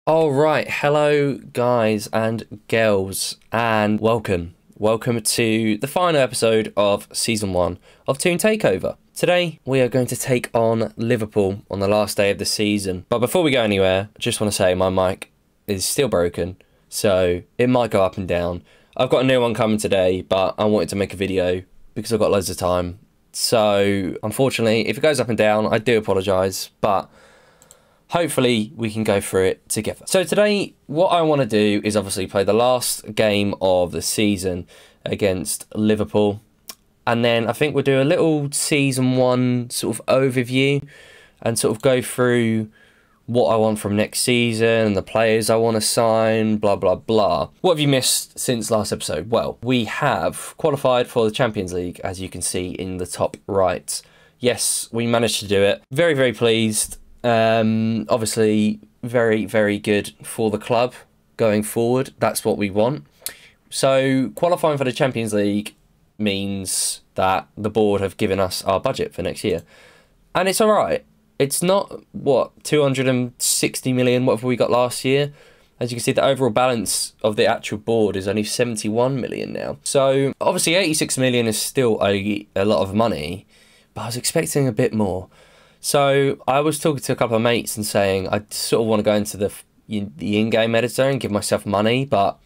All right, hello guys and girls, and welcome to the final episode of Season 1 of Toon Takeover. Today, we are going to take on Liverpool on the last day of the season. But before we go anywhere, I just want to say my mic is still broken, so it might go up and down. I've got a new one coming today, but I wanted to make a video because I've got loads of time. So, unfortunately, if it goes up and down, I do apologise, but hopefully we can go through it together. So today, what I want to do is obviously play the last game of the season against Liverpool. And then I think we'll do a little Season 1 sort of overview and sort of go through what I want from next season and the players I want to sign, blah, blah, blah. What have you missed since last episode? Well, we have qualified for the Champions League, as you can see in the top right. Yes, we managed to do it. Very, very pleased. Obviously very, very good for the club going forward. That's what we want. So qualifying for the Champions League means that the board have given us our budget for next year, and it's all right. It's not what 260 million, whatever we got last year. As you can see, the overall balance of the actual board is only 71 million now. So obviously 86 million is still a lot of money, but I was expecting a bit more. So I was talking to a couple of mates and saying I sort of want to go into the in-game editor and give myself money, but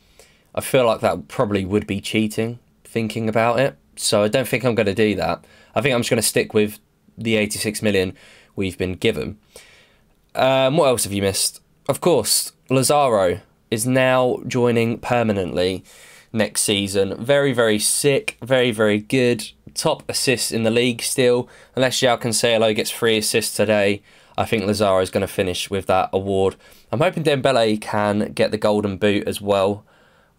I feel like that probably would be cheating, thinking about it. So I don't think I'm going to do that. I think I'm just going to stick with the 86 million we've been given. What else have you missed? Of course, Lazaro is now joining permanently next season. Very, very sick. Very, very good. Top assists in the league still. Unless João Cancelo gets 3 assists today, I think Lazaro is going to finish with that award. I'm hoping Dembele can get the golden boot as well,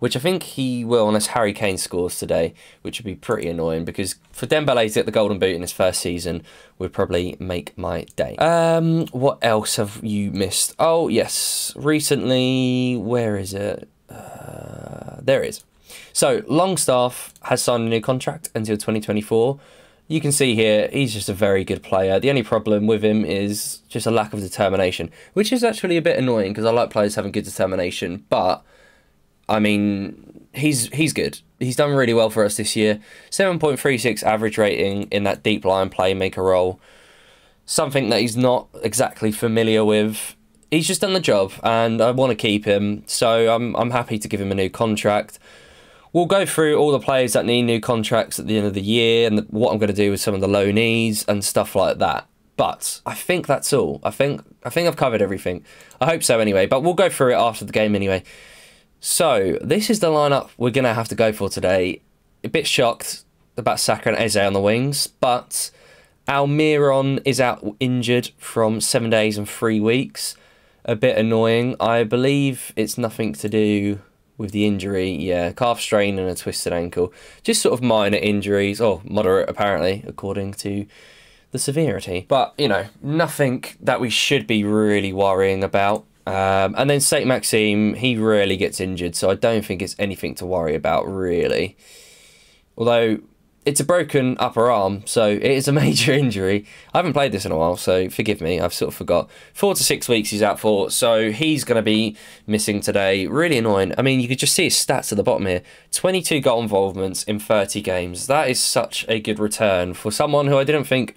which I think he will unless Harry Kane scores today, which would be pretty annoying because for Dembele to get the golden boot in his first season would probably make my day. What else have you missed? Oh, yes. Recently, where is it? There it is. So, Longstaff has signed a new contract until 2024. You can see here, he's just a very good player. The only problem with him is just a lack of determination, which is actually a bit annoying because I like players having good determination. But, I mean, he's good. He's done really well for us this year. 7.36 average rating in that deep line playmaker role. Something that he's not exactly familiar with. He's just done the job, and I want to keep him. So, I'm happy to give him a new contract. We'll go through all the players that need new contracts at the end of the year and what I'm going to do with some of the loanees and stuff like that. But I think that's all. I think I've covered everything. I hope so anyway, but we'll go through it after the game anyway. So, this is the lineup we're going to have to go for today. A bit shocked about Saka and Eze on the wings, but Almiron is out injured from 7 days and 3 weeks. A bit annoying. I believe it's nothing to do with the injury. Yeah, calf strain and a twisted ankle. Just sort of minor injuries, or moderate apparently, according to the severity. But, you know, nothing that we should be really worrying about. And then Saint Maxime, he rarely gets injured, so I don't think it's anything to worry about, really. Although, it's a broken upper arm, so it is a major injury. I haven't played this in a while, so forgive me, I've sort of forgot. 4 to 6 weeks he's out for, so he's going to be missing today. Really annoying. I mean, you could just see his stats at the bottom here. 22 goal involvements in 30 games. That is such a good return for someone who I didn't think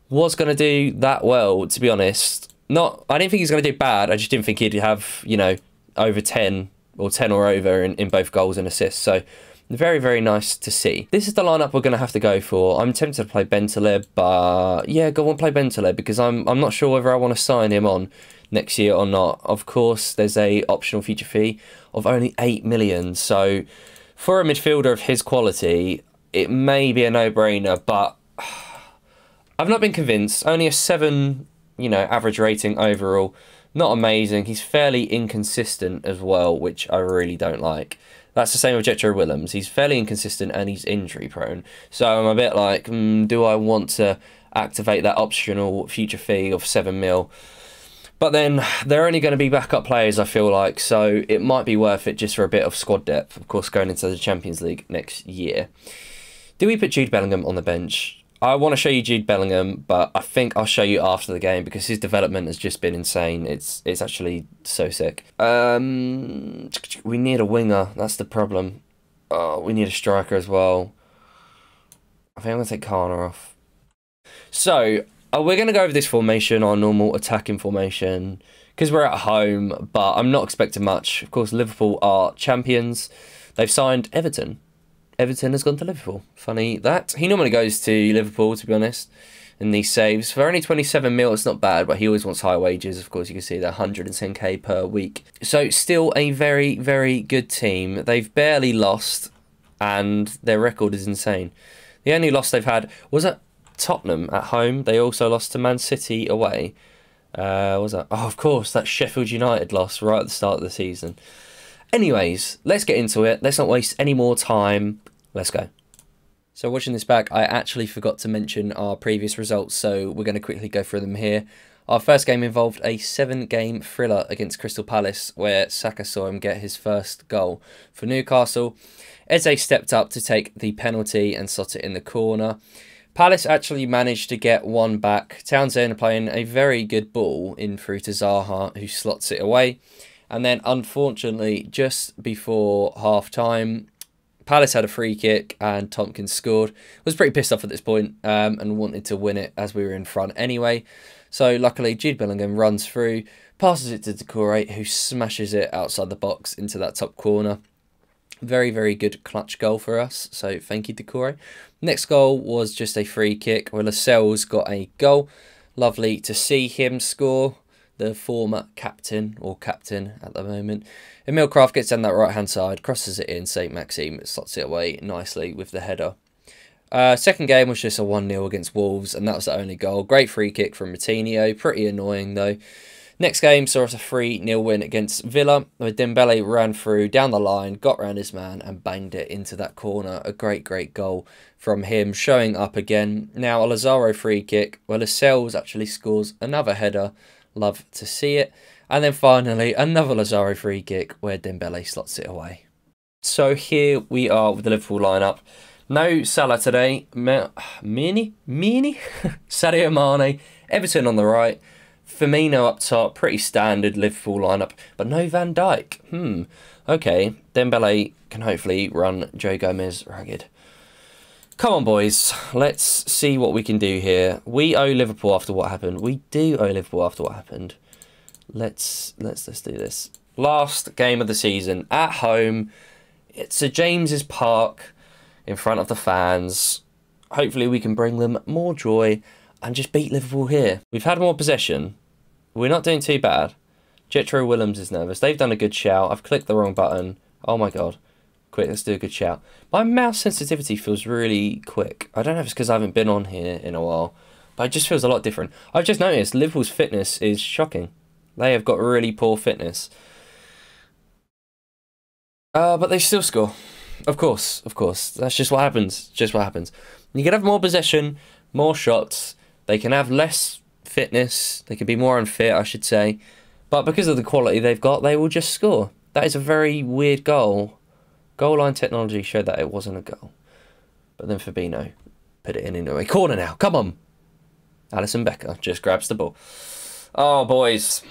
was going to do that well, to be honest. I didn't think he was going to do bad, I just didn't think he'd have, you know, over 10 or 10 or over in both goals and assists, so very, very nice to see. This is the lineup we're going to have to go for. I'm tempted to play Bentaleb, but yeah, go on, play Bentaleb because I'm not sure whether I want to sign him on next year or not. Of course, there's a optional future fee of only 8 million. So for a midfielder of his quality, it may be a no-brainer, but I've not been convinced. Only a 7, you know, average rating overall. Not amazing. He's fairly inconsistent as well, which I really don't like. That's the same with Jetro Willems. He's fairly inconsistent and he's injury prone. So I'm a bit like, do I want to activate that optional future fee of 7 mil? But then they're only going to be backup players, I feel like, so it might be worth it just for a bit of squad depth, of course, going into the Champions League next year. Do we put Jude Bellingham on the bench? I want to show you Jude Bellingham, but I think I'll show you after the game because his development has just been insane. It's actually so sick. We need a winger. That's the problem. Oh, we need a striker as well. I think I'm going to take Kana off. So, we're going to go over this formation, our normal attacking formation, because we're at home, but I'm not expecting much. Of course, Liverpool are champions. They've signed Everton. Everton has gone to Liverpool. Funny that. He normally goes to Liverpool, to be honest, in these saves. For only 27 mil, it's not bad, but he always wants high wages. Of course, you can see they're 110k per week. So still a very, very good team. They've barely lost, and their record is insane. The only loss they've had was at Tottenham at home. They also lost to Man City away. What was that? Oh, of course, that Sheffield United loss right at the start of the season. Anyways, let's get into it. Let's not waste any more time. Let's go. So watching this back, I actually forgot to mention our previous results, so we're going to quickly go through them here. Our first game involved a 7-game thriller against Crystal Palace, where Saka saw him get his first goal. For Newcastle, Eze stepped up to take the penalty and slot it in the corner. Palace actually managed to get one back. Townsend playing a very good ball in through to Zaha, who slots it away. And then, unfortunately, just before half-time, Palace had a free kick and Tompkins scored. Was pretty pissed off at this point and wanted to win it as we were in front anyway. So, luckily, Jude Bellingham runs through, passes it to Decore, who smashes it outside the box into that top corner. Very, very good clutch goal for us. So, thank you, Decore. Next goal was just a free kick where Lascelles got a goal. Lovely to see him score. The former captain, or captain at the moment. Emil Kraft gets down that right-hand side, crosses it in, St. Maxime slots it away nicely with the header. Second game was just a 1-0 against Wolves, and that was the only goal. Great free kick from Moutinho, pretty annoying though. Next game saw us a 3-0 win against Villa, where Dembele ran through, down the line, got round his man and banged it into that corner. A great, great goal from him, showing up again. Now a Lazaro free kick, where Lascelles actually scores another header. Love to see it. And then finally, another Lazaro free kick where Dembele slots it away. So here we are with the Liverpool lineup. No Salah today. Sadio Mane. Everton on the right. Firmino up top. Pretty standard Liverpool lineup. But no Van Dijk. Okay. Dembele can hopefully run Joe Gomez ragged. Come on, boys. Let's see what we can do here. We owe Liverpool after what happened. We do owe Liverpool after what happened. Let's do this. Last game of the season at home. It's St James's Park in front of the fans. Hopefully we can bring them more joy and just beat Liverpool here. We've had more possession. We're not doing too bad. Jetro Willems is nervous. They've done a good shout. I've clicked the wrong button. Oh my god. Quick, let's do a good shout. My mouse sensitivity feels really quick. I don't know if it's because I haven't been on here in a while, but it just feels a lot different. I've just noticed Liverpool's fitness is shocking. They have got really poor fitness. But they still score. Of course. That's just what happens. Just what happens. You can have more possession, more shots. They can have less fitness. They can be more unfit, I should say. But because of the quality they've got, they will just score. That is a very weird goal. Goal line technology showed that it wasn't a goal. But then Fabinho put it in anyway. Corner now. Come on. Alisson Becker just grabs the ball. Oh, boys.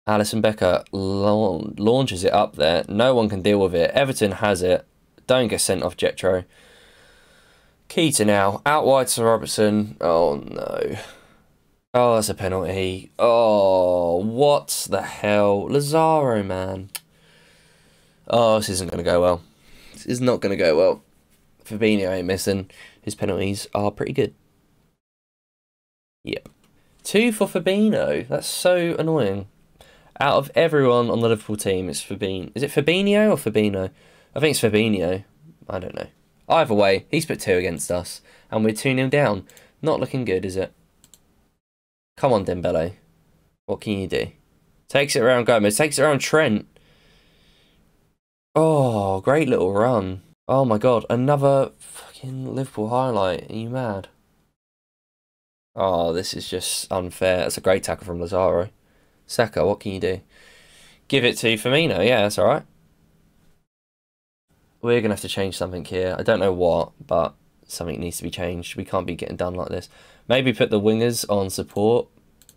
Alisson Becker launches it up there. No one can deal with it. Everton has it. Don't get sent off, Jetro. Keita now. Out wide to Robertson. Oh, no. Oh, that's a penalty. Oh, what the hell? Lazaro, man. Oh, this isn't going to go well. This is not going to go well. Fabinho ain't missing. His penalties are pretty good. Yep. 2 for Fabinho. That's so annoying. Out of everyone on the Liverpool team, it's Fabinho. Is it Fabinho or Fabinho? I think it's Fabinho. I don't know. Either way, he's put 2 against us. And we're 2-0 down. Not looking good, is it? Come on, Dembele. What can you do? Takes it around Gomez. Takes it around Trent. Oh, great little run. Oh my god, another fucking Liverpool highlight. Are you mad? Oh, this is just unfair. That's a great tackle from Lazaro. Saka, what can you do? Give it to Firmino. Yeah, that's alright. We're going to have to change something here. I don't know what, but something needs to be changed. We can't be getting done like this. Maybe put the wingers on support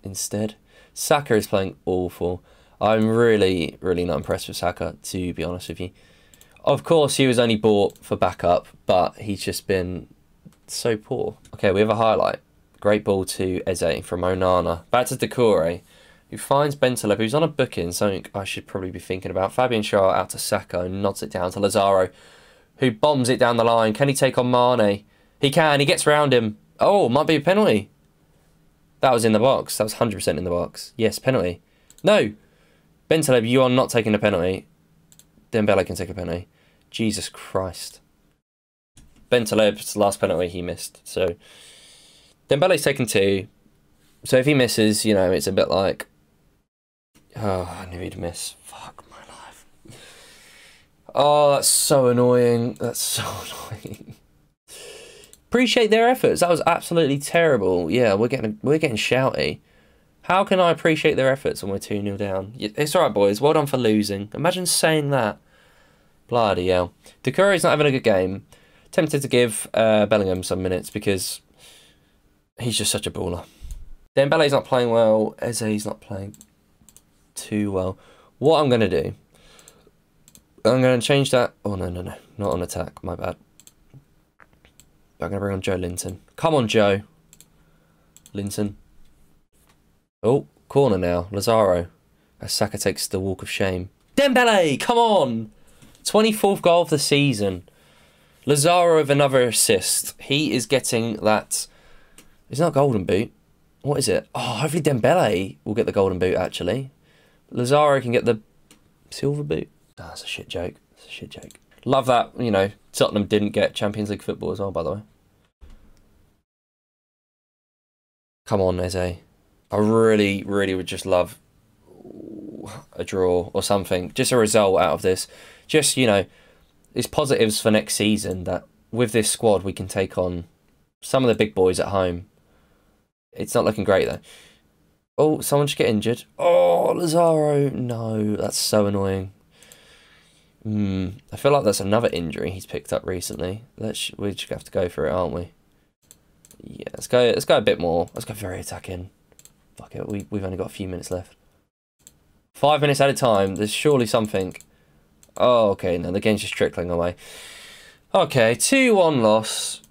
instead. Saka is playing awful. I'm really, really not impressed with Saka, to be honest with you. Of course, he was only bought for backup, but he's just been so poor. Okay, we have a highlight. Great ball to Eze from Onana. Back to Decore, who finds Bentaleb, who's on a booking, something I should probably be thinking about. Fabian Schär out to Saka and nods it down to Lazaro, who bombs it down the line. Can he take on Mane? He can. He gets round him. Oh, might be a penalty. That was in the box. That was 100% in the box. Yes, penalty. No. Bentaleb, you are not taking a penalty. Dembele can take a penalty. Jesus Christ. Bentaleb's last penalty he missed. So Dembele's taken 2. So if he misses, you know, it's a bit like, oh, I knew he'd miss. Fuck my life. Oh, that's so annoying. That's so annoying. Appreciate their efforts. That was absolutely terrible. Yeah, we're getting shouty. How can I appreciate their efforts when we're 2-0 down? It's alright, boys. Well done for losing. Imagine saying that. Bloody hell. Decore's not having a good game. Tempted to give Bellingham some minutes because he's just such a baller. Dembele's not playing well. Eze's not playing too well. What I'm going to do, I'm going to change that. Oh, no. Not on attack. My bad. I'm going to bring on Joe Linton. Come on, Joe. Linton. Oh, corner now. Lazaro. As Saka takes the walk of shame. Dembele, come on. 24th goal of the season. Lazaro with another assist. He is getting that. It's not golden boot. What is it? Oh, hopefully Dembele will get the golden boot, actually. Lazaro can get the silver boot. Oh, that's a shit joke. It's a shit joke. Love that, you know, Tottenham didn't get Champions League football as well, by the way. Come on, Eze. I really, really would just love a draw or something. Just a result out of this. Just, you know, it's positives for next season that with this squad we can take on some of the big boys at home. It's not looking great, though. Oh, someone should get injured. Oh, Lazaro. No, that's so annoying. I feel like that's another injury he's picked up recently. We just have to go for it, aren't we? Yeah, let's go a bit more. Let's go very attacking. Fuck it, we've only got a few minutes left. 5 minutes at a time. There's surely something. Oh, okay, no, the game's just trickling away. Okay, 2-1 loss.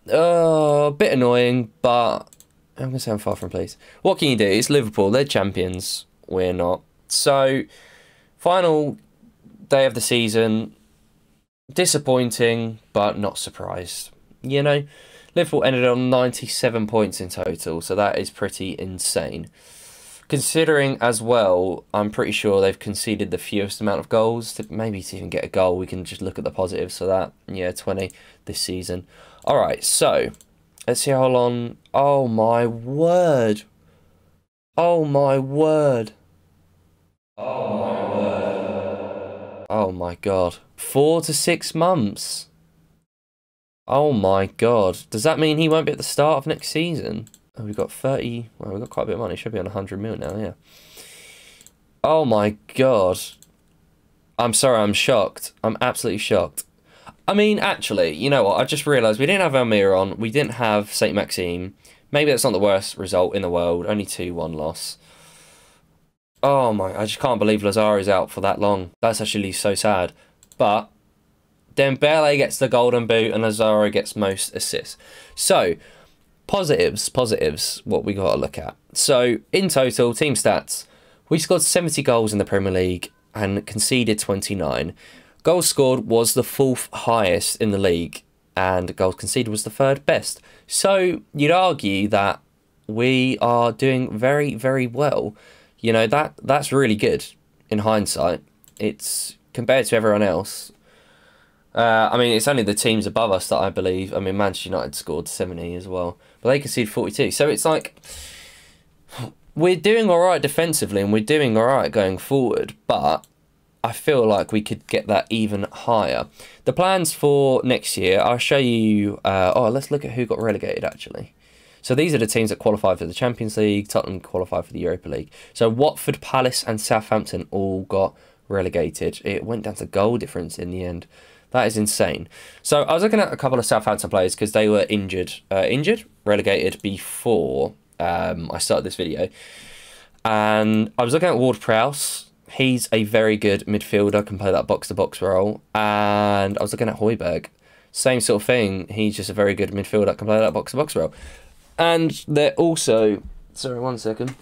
A bit annoying, but I'm going to say I'm far from pleased. What can you do? It's Liverpool. They're champions. We're not. So, final day of the season. Disappointing, but not surprised. You know, Liverpool ended on 97 points in total, so that is pretty insane. Considering as well, I'm pretty sure they've conceded the fewest amount of goals. Maybe to even get a goal, we can just look at the positives for that. Yeah, 20 this season. All right, so let's see how long. Oh my word! Oh my word! Oh my word! Oh my god! 4 to 6 months. Oh my god! Does that mean he won't be at the start of next season? Oh, we've got 30. Well, we've got quite a bit of money. Should be on 100 mil now, yeah. Oh my god. I'm sorry, I'm shocked. I'm absolutely shocked. I mean, actually, you know what? I just realised we didn't have Almiron. We didn't have St. Maxime. Maybe that's not the worst result in the world. Only 2-1 loss. Oh my, I just can't believe Lazaro out for that long. That's actually so sad. But Dembele gets the golden boot and Lazaro gets most assists. So, positives, what we got to look at. So, in total, team stats, we scored 70 goals in the Premier League and conceded 29. Goals scored was the 4th highest in the league and goals conceded was the 3rd best. So, you'd argue that we are doing very, very well. You know, that's really good in hindsight. It's compared to everyone else. I mean, it's only the teams above us that I believe. I mean, Manchester United scored 70 as well. But they conceded 42. So it's like, we're doing all right defensively and we're doing all right going forward. But I feel like we could get that even higher. The plans for next year, I'll show you. Let's look at who got relegated, actually. So these are the teams that qualified for the Champions League. Tottenham qualified for the Europa League. So Watford, Palace and Southampton all got relegated. It went down to goal difference in the end. That is insane. So I was looking at a couple of Southampton players because they were relegated before I started this video. And I was looking at Ward-Prowse. He's a very good midfielder, can play that box-to-box role. And I was looking at Højbjerg. Same sort of thing. He's just a very good midfielder, can play that box-to-box role. And they're also... Sorry, 1 second.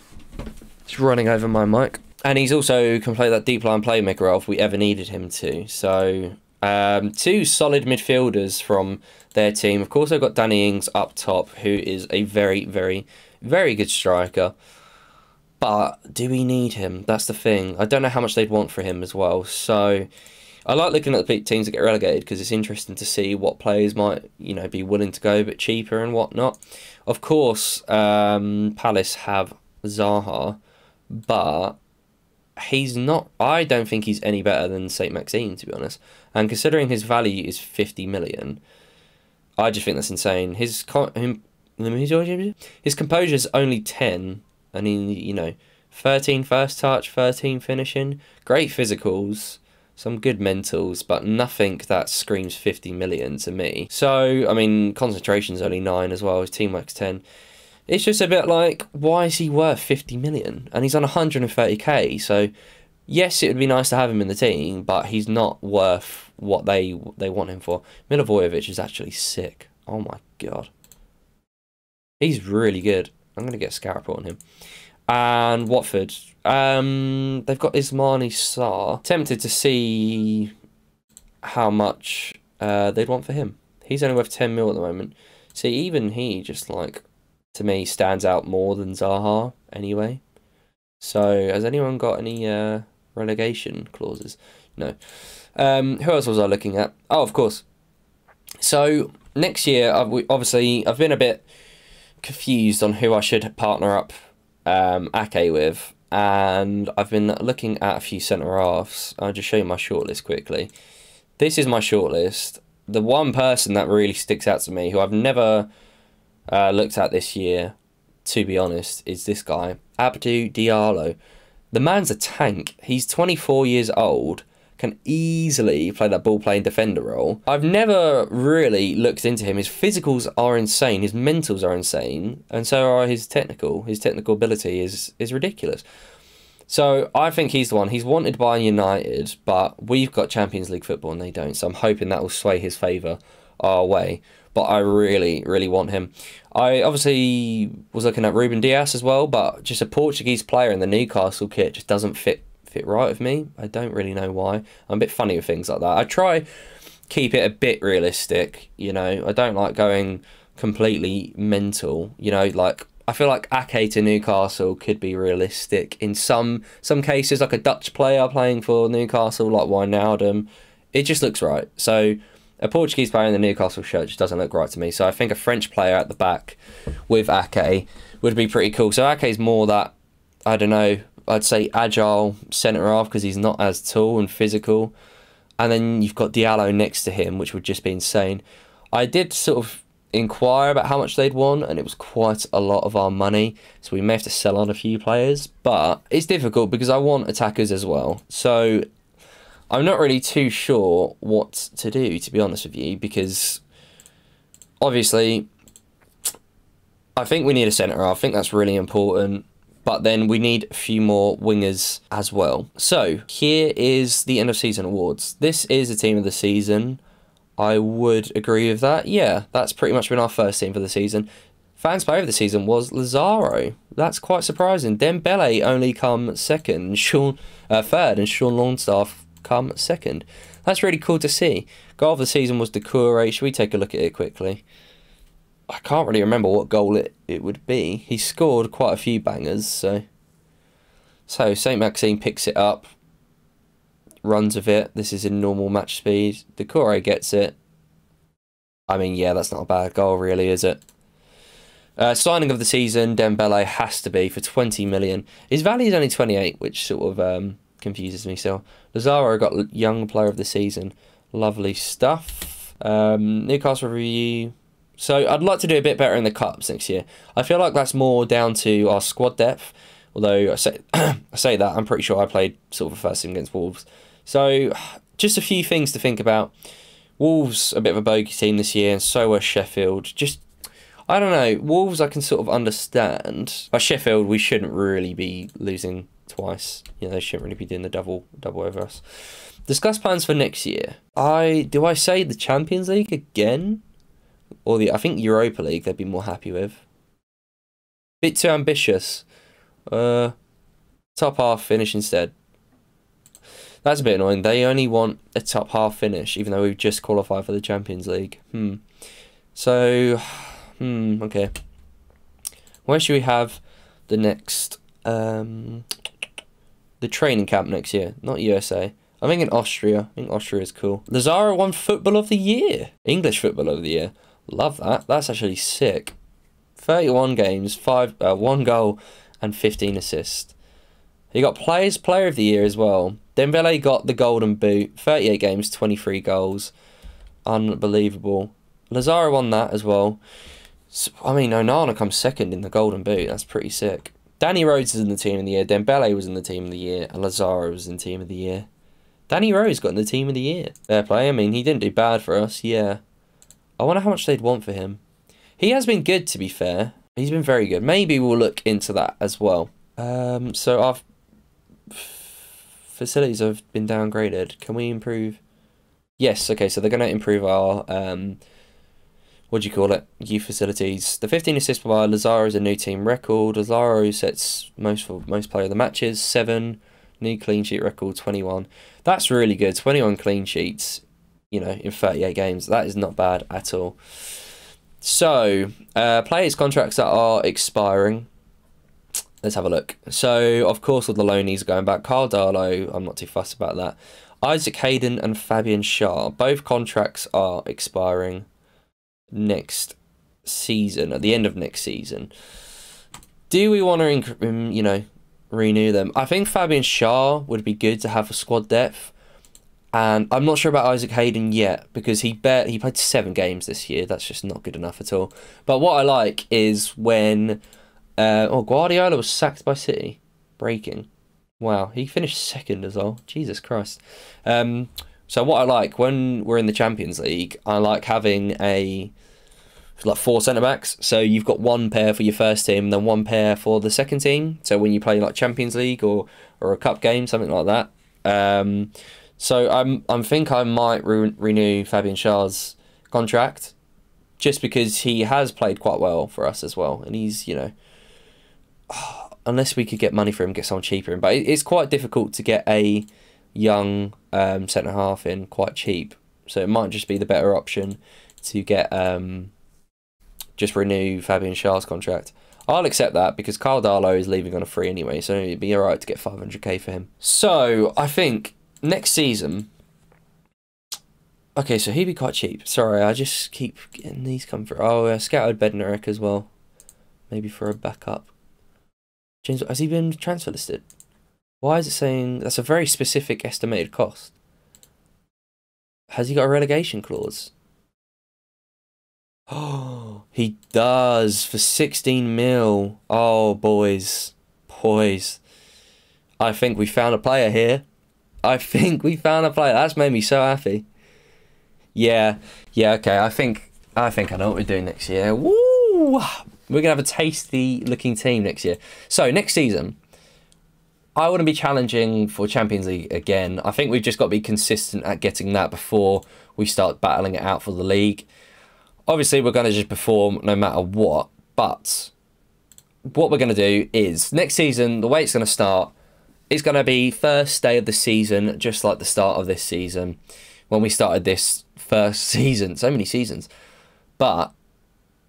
Just running over my mic. And he's also can play that deep line playmaker role if we ever needed him to. So, two solid midfielders from their team. Of course, I've got Danny Ings up top, who is a very, very, very good striker. But do we need him? That's the thing. I don't know how much they'd want for him as well. So, I like looking at the teams that get relegated because it's interesting to see what players might, you know, be willing to go a bit cheaper and whatnot. Of course, Palace have Zaha, but he's not... I don't think he's any better than St. Maxime, to be honest. And considering his value is 50 million, I just think that's insane. His composure's only 10, and he, you know, 13 first touch, 13 finishing, great physicals, some good mentals, but nothing that screams 50 million to me. So, I mean, concentration's only 9 as well, his teamwork's 10. It's just a bit like, why is he worth 50 million? And he's on 130k, so yes, it would be nice to have him in the team, but he's not worth what they want him for. Milivojevic is actually sick. Oh my god. He's really good. I'm going to get a scout report on him. And Watford, they've got Ismail Sarr. Tempted to see how much they'd want for him. He's only worth 10 mil at the moment. See, even he just like... to me, stands out more than Zaha, anyway. So, has anyone got any relegation clauses? No. Who else was I looking at? Oh, of course. So, next year, I've been a bit confused on who I should partner up Ake with. And I've been looking at a few centre-halves. I'll just show you my shortlist quickly. This is my shortlist. The one person that really sticks out to me, who I've never... looked at this year, to be honest, is this guy, Abdou Diallo. The man's a tank. He's 24 years old, can easily play that ball-playing defender role. I've never really looked into him. His physicals are insane, his mentals are insane, and so are his technical. His technical ability is ridiculous. So I think he's the one. He's wanted by United, but we've got Champions League football and they don't, so I'm hoping that will sway his favour our way. But I really, really want him. I obviously was looking at Ruben Dias as well, but just a Portuguese player in the Newcastle kit just doesn't fit right with me. I don't really know why. I'm a bit funny with things like that. I try keep it a bit realistic, you know. I don't like going completely mental, you know. Like, I feel like Ake to Newcastle could be realistic in some cases, like a Dutch player playing for Newcastle, like Wijnaldum. It just looks right. So... a Portuguese player in the Newcastle shirt just doesn't look right to me. So I think a French player at the back with Ake would be pretty cool. So Ake's more that, I don't know, I'd say agile centre-half because he's not as tall and physical. And then you've got Diallo next to him, which would just be insane. I did sort of inquire about how much they'd want, and it was quite a lot of our money. So we may have to sell on a few players. But it's difficult because I want attackers as well. So... I'm not really too sure what to do, to be honest with you, because obviously I think we need a centre. I think that's really important, but then we need a few more wingers as well. So here is the end of season awards. This is the team of the season. I would agree with that. Yeah, that's pretty much been our first team for the season. Fans player of the season was Lazaro. That's quite surprising. Dembele only come second, third, and Sean Longstaff come second. That's really cool to see. Goal of the season was Decore. Should we take a look at it quickly? I can't really remember what goal it would be. He scored quite a few bangers, so St. Maxime picks it up, runs with it. This is in normal match speed. Decore gets it. I mean, yeah, that's not a bad goal, really, is it? Signing of the season, Dembele has to be for 20 million. His value is only 28, which sort of confuses me still. Lazaro got young player of the season. Lovely stuff. Newcastle review. So I'd like to do a bit better in the cups next year. I feel like that's more down to our squad depth. Although I say that, I'm pretty sure I played sort of a first team against Wolves. So just a few things to think about. Wolves, a bit of a bogey team this year, and so were Sheffield. Just, I don't know. Wolves, I can sort of understand. But Sheffield, we shouldn't really be losing twice. You know, they shouldn't really be doing the double over us. Discuss plans for next year. Do I say the Champions League again? Or I think Europa League they'd be more happy with. Bit too ambitious. Top half finish instead. That's a bit annoying. They only want a top half finish, even though we've just qualified for the Champions League. So, okay. Where should we have the next, the training camp next year? Not USA. I think in Austria. I think Austria is cool. Lazaro won Football of the Year. English Football of the Year. Love that. That's actually sick. 31 games, 1 goal and 15 assists. He got Player of the Year as well. Dembele got the Golden Boot. 38 games, 23 goals. Unbelievable. Lazaro won that as well. I mean, Onana comes second in the Golden Boot. That's pretty sick. Danny Rose is in the Team of the Year. Dembele was in the Team of the Year. And Lazaro was in the Team of the Year. Danny Rose got in the Team of the Year. Fair play. I mean, he didn't do bad for us. Yeah. I wonder how much they'd want for him. He has been good, to be fair. He's been very good. Maybe we'll look into that as well. So our facilities have been downgraded. Can we improve? Yes, okay, so they're going to improve our, what do you call it? Youth facilities. The 15 assists by Lazaro is a new team record. Lazaro sets most player of the matches, 7. New clean sheet record, 21. That's really good. 21 clean sheets, you know, in 38 games. That is not bad at all. So, players' contracts that are expiring. Let's have a look. So, of course, all the loanees are going back. Carl Darlow, I'm not too fussed about that. Isaac Hayden and Fabian Schär. Both contracts are expiring next season, at the end of next season. Do we want to, you know, renew them? I think Fabian Schär would be good to have for squad depth. And I'm not sure about Isaac Hayden yet, because he played 7 games this year. That's just not good enough at all. But what I like is when Guardiola was sacked by City. Breaking. Wow, he finished second as well. Jesus Christ. So what I like, when we're in the Champions League, I like having like 4 centre-backs. So you've got 1 pair for your first team, and then 1 pair for the second team. So when you play like Champions League or a cup game, something like that. So I think I might renew Fabian Schär's contract, just because he has played quite well for us as well, and he's, you know, unless we could get money for him, get someone cheaper in, but it's quite difficult to get a young centre half in quite cheap, so it might just be the better option to get just renew Fabian Schär's contract. I'll accept that because Carl Darlow is leaving on a free anyway, so it'd be alright to get 500k for him. So I think next season, okay, so he'd be quite cheap. Sorry, I just keep getting these come through. Oh, scouted Bednarek as well. Maybe for a backup. James, has he been transfer listed? Why is it saying that's a very specific estimated cost? Has he got a relegation clause? Oh, he does for 16 mil. Oh, boys. I think we found a player here. That's made me so happy. Yeah, okay. I think I know what we're doing next year. Woo! We're gonna have a tasty looking team next year. So next season, I want to be challenging for Champions League again. I think we've just got to be consistent at getting that before we start battling it out for the league. Obviously, we're going to just perform no matter what. But what we're going to do is next season, the way it's going to start, it's going to be first day of the season, just like the start of this season, when we started this first season. So many seasons. But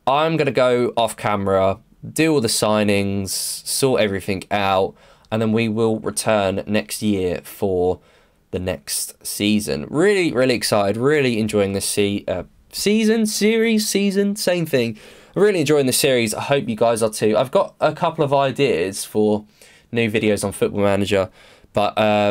I'm going to go off camera, do all the signings, sort everything out, and then we will return next year for the next season. Really, really excited. Really enjoying this season, same thing. Really enjoying the series. I hope you guys are too. I've got a couple of ideas for new videos on Football Manager, but I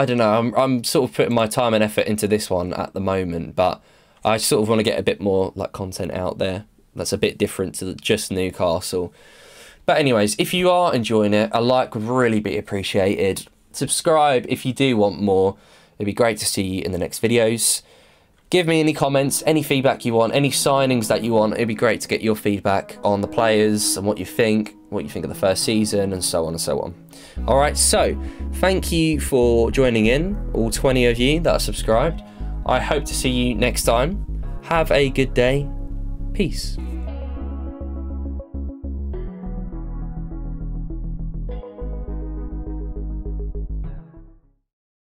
don't know. I'm sort of putting my time and effort into this one at the moment, but I sort of want to get a bit more like content out there that's a bit different to just Newcastle. But anyways, if you are enjoying it, a like would really be appreciated. Subscribe if you do want more. It'd be great to see you in the next videos. Give me any comments, any feedback you want, any signings that you want. It'd be great to get your feedback on the players and what you think of the first season, and so on and so on. Alright, so thank you for joining in, all 20 of you that are subscribed. I hope to see you next time. Have a good day. Peace.